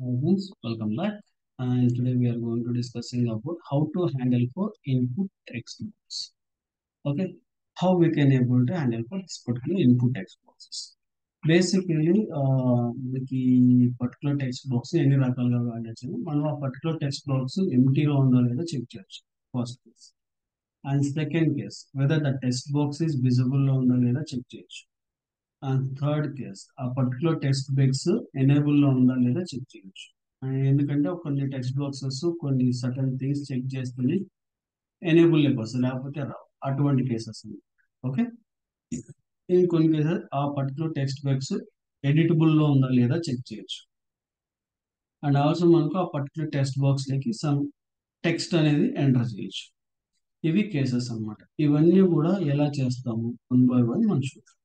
Hi friends, welcome back. And today we are going to discussing about how to handle for input text box. Okay, how we can able to handle for this particular input text boxes. Basically మనకి particular text box ఎన్ని రకాలుగా వాడచ్చు మనం ఆ particular text box ఎంటీగా ఉందో లేదో check చేయొచ్చు first case. And second case whether the text box is visible లో ఉందో లేదో చెక్ చేయొచ్చు. అండ్ థర్డ్ కేస్ ఆ పర్టికులర్ టెక్స్ట్ బాక్స్ ఎనేబుల్ లో ఉందా లేదా చెక్ చేయొచ్చు. ఎందుకంటే కొన్ని టెక్స్ట్ బాక్సెస్ కొన్ని సర్టన్ థింగ్స్ చెక్ చేస్తుంది ఎనేబుల్ వస్తుంది లేకపోతే రావు అటువంటి కేసెస్. ఓకే, కొన్ని కేసెస్ ఆ పర్టికులర్ టెక్స్ట్ బాక్స్ ఎడిటబుల్ లో ఉందా లేదా చెక్ చేయొచ్చు. అండ్ ఆల్సో మనకు ఆ పర్టికులర్ టెక్స్ట్ బాక్స్ లోకి సమ్ టెక్స్ట్ అనేది ఎంటర్ చేయొచ్చు. ఇవి కేసెస్ అన్నమాట. ఇవన్నీ కూడా ఎలా చేస్తాము వన్ బై వన్ మనం చూద్దాం.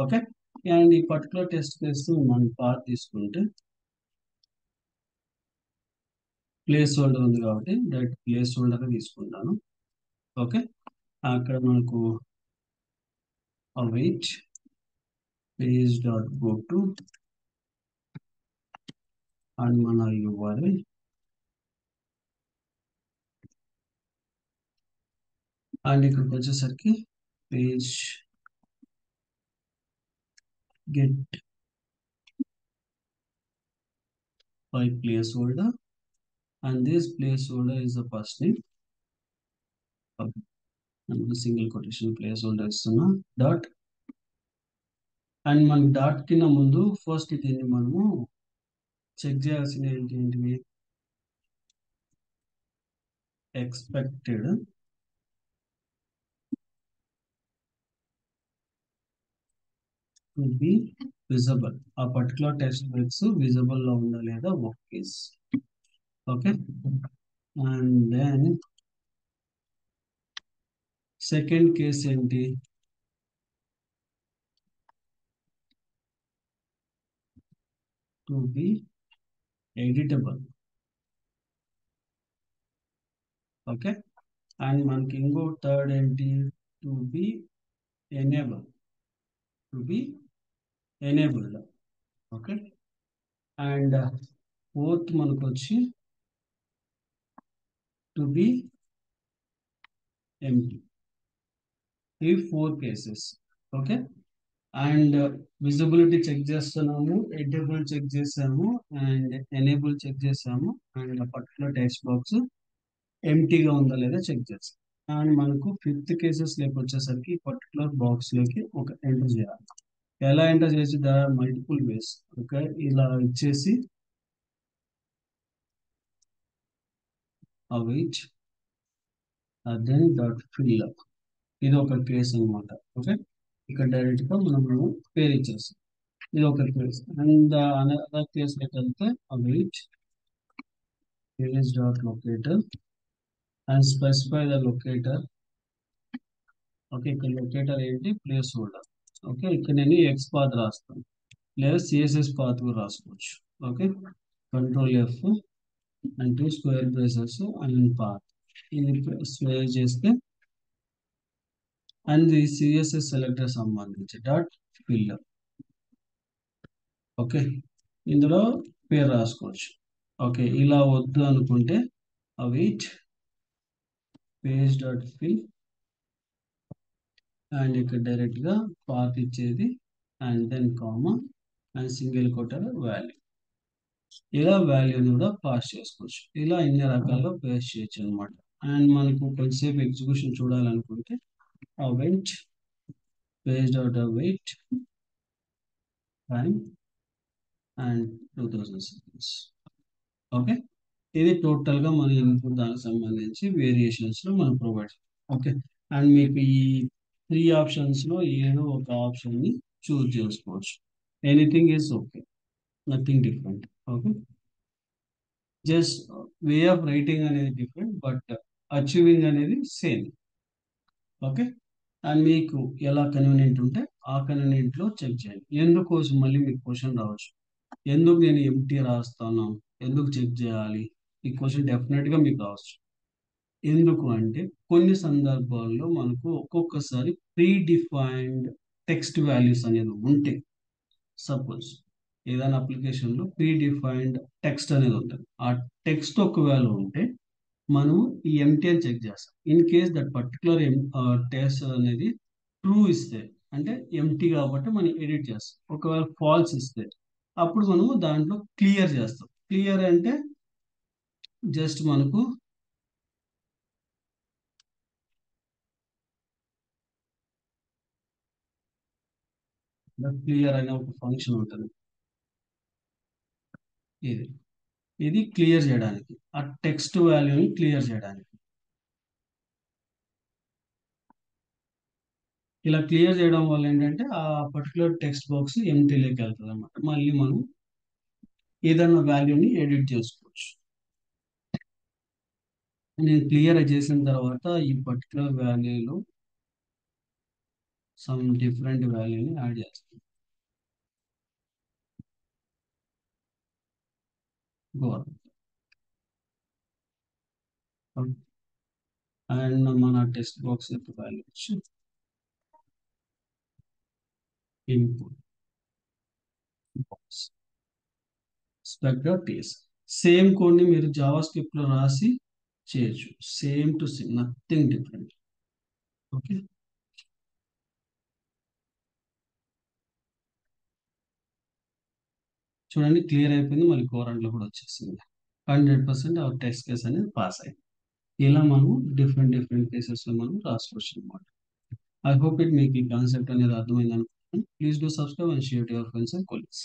ఓకే, అండ్ ఈ పర్టికులర్ టెస్ట్ కేసు మనం పాత్ తీసుకుంటే ప్లేస్ హోల్డర్ ఉంది కాబట్టి డైరెక్ట్ ప్లేస్ హోల్డర్ తీసుకుంటాను. ఓకే, అక్కడ మనకు await page dot go to and మన URL అండ్ ఇక్కడికి వచ్చేసరికి page get by placeholder and this placeholder is the first name. and single quotation placeholder ఇస్తున్నా డాట్ అండ్ మన డాట్ కింద ముందు ఫస్ట్ దీన్ని మనము చెక్ చేయాల్సిన ఏంటివి ఎక్స్పెక్టెడ్ టు బి విజిబుల్. ఆ పర్టికులర్ టెక్స్ట్ బాక్స్ విజిబుల్ లో ఉందా లేదా okay. Okay, and then second case ఏంటి to be editable. Okay, and మనకి ఇంకో థర్డ్ ఏంటి to be enable. To be enabled. Okay, and fourth మనకు వచ్చి టు బి ఎంటీ. ఈ four cases. Okay, and visibility check చేస్తున్నాము, ఎడిటబుల్ చెక్ చేసాము, and enable check చేసాము, అండ్ పర్టికులర్ టెక్స్ట్ బాక్స్ ఎంటీగా ఉందా లేదా చెక్ చేస్తాం. అండ్ మనకు ఫిఫ్త్ కేసెస్ లోకి వచ్చేసరికి పర్టికులర్ బాక్స్ లోకి ఒక ఎంటర్ చేయాలి. ఎలా ఎంటర్ చేసి ద మల్టిపుల్ వేస్. ఓకే, ఇలా ఇచ్చేసి await దెన్ డాట్ ఫిల్. ఇది ఒక కేస్ అనమాట. ఓకే, ఇక్కడ డైరెక్ట్ గా మనం పేరు ఇచ్చేస్తాం. ఇది ఒక కేస్. అండ్ అనదర్ కేస్ లోకి వెళ్తే await page dot locator and specify the locator. Okay, ఇక్కడ లొకేటర్ ఏంటి ప్లేస్ హోల్డర్. ఓకే, ఇక్కడ నేను ఎక్స్ పాత్ రాస్తాను లేదా సిఎస్ఎస్ పాత్ కూడా రాసుకోవచ్చు. Okay, control F and two square braces and path ఇది సేవ్ చేస్తే అండ్ ది సిఎస్ఎస్ సెలెక్టర్ సంబంధించి డాట్ ఫిల్. ఓకే, ఇందులో పేరు రాసుకోవచ్చు. ఓకే, ఇలా వద్దు అనుకుంటే await page dot fill and ఇక్కడ డైరెక్ట్ గా పాత్ ఇచ్చేది and then comma and single కొట్టాలి వాల్యూ. ఇలా వాల్యూని కూడా పాస్ చేసుకోవచ్చు. ఇలా ఇన్ని రకాలుగా పేస్ట్ చేయొచ్చు అనమాట. అండ్ మనకు కొద్దిసేపు ఎగ్జిక్యూషన్ చూడాలనుకుంటే await page dot await time and 2000 seconds. Okay, ఇది టోటల్ గా మన ఇన్పుట్ దానికి సంబంధించి వేరియేషన్స్ లో మనం ప్రొవైడ్. ఓకే, అండ్ మీకు ఈ త్రీ ఆప్షన్స్ లో ఏదో ఒక ఆప్షన్ ని చూస్ చేసుకోవచ్చు. Anything is okay, nothing different. Okay, just way of writing అనేది డిఫరెంట్ బట్ అచీవింగ్ అనేది సేమ్. ఓకే, అండ్ మీకు ఎలా కన్వీనియంట్ ఉంటే ఆ కన్వీనియంట్ లో చెక్ చేయండి. ఎందుకోసం మళ్ళీ మీకు క్వశ్చన్ రావచ్చు, ఎందుకు నేను ఎంటీ రాస్తాను, ఎందుకు చెక్ చేయాలి, ఈ క్వశ్చన్ డెఫినెట్ గా మీకు రావచ్చు. ఎందుకు అంటే కొన్ని సందర్భాల్లో మనకు ఒక్కొక్కసారి ప్రీ డిఫైన్డ్ టెక్స్ట్ వాల్యూస్ అనేది ఉంటే సపోజ్ ఏదైనా అప్లికేషన్లో ప్రీ డిఫైన్డ్ టెక్స్ట్ అనేది ఉంటుంది. ఆ టెక్స్ట్ ఒక వాల్యూ ఉంటే మనం ఈ ఎంటీ అని చెక్ చేస్తాం. In case that particular text అనేది ట్రూ ఇస్తే అంటే ఎంటీ కాబట్టి మనం ఎడిట్ చేస్తాం. ఒకవేళ ఫాల్స్ ఇస్తే అప్పుడు మనము దాంట్లో క్లియర్ చేస్తాం. క్లియర్ అంటే జస్ట్ మనకు క్లియర్ అనే ఒక ఫంక్షన్ ఉంటుంది. ఇది ఇది క్లియర్ చేయడానికి, ఆ టెక్స్ట్ వాల్యూని క్లియర్ చేయడానికి. ఇలా క్లియర్ చేయడం వల్ల ఏంటంటే ఆ పర్టికులర్ టెక్స్ట్ బాక్స్ ఎంటీలోకి వెళ్తుంది అనమాట. మళ్ళీ మనం ఏదైనా వాల్యూని ఎడిట్ చేసుకోవచ్చు. నేను క్లియర్ చేసిన తర్వాత ఈ పర్టికులర్ వాల్యూలో సమ్ డిఫరెంట్ వాల్యూని యాడ్ చేస్తాను. గోర్ అండ్ మన టెక్స్ట్ బాక్స్ యొక్క వాల్యూ వచ్చి ఇన్పుట్ బాక్స్ స్పెక్టర్ టీఎస్. సేమ్ కోడ్ని మీరు జావా స్క్రిప్ట్ లో రాసి చేయొచ్చు. Same to same, nothing different. Okay, చూడండి క్లియర్ అయిపోయింది. మళ్ళీ కోరంట్లో కూడా వచ్చేసింది. 100% ఆ టెస్ట్ కేస్ అనేది పాస్ అయింది. ఇలా మనం డిఫరెంట్ డిఫరెంట్ కేసెస్ లో మనం రాసుకోవచ్చు అనమాట. ఐ హోప్ ఇట్ మీకు ఈ కాన్సెప్ట్ అనేది అర్థమైంది అనుకుంటున్నాను. Please do subscribe and share to your friends and colleagues.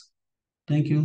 Thank you.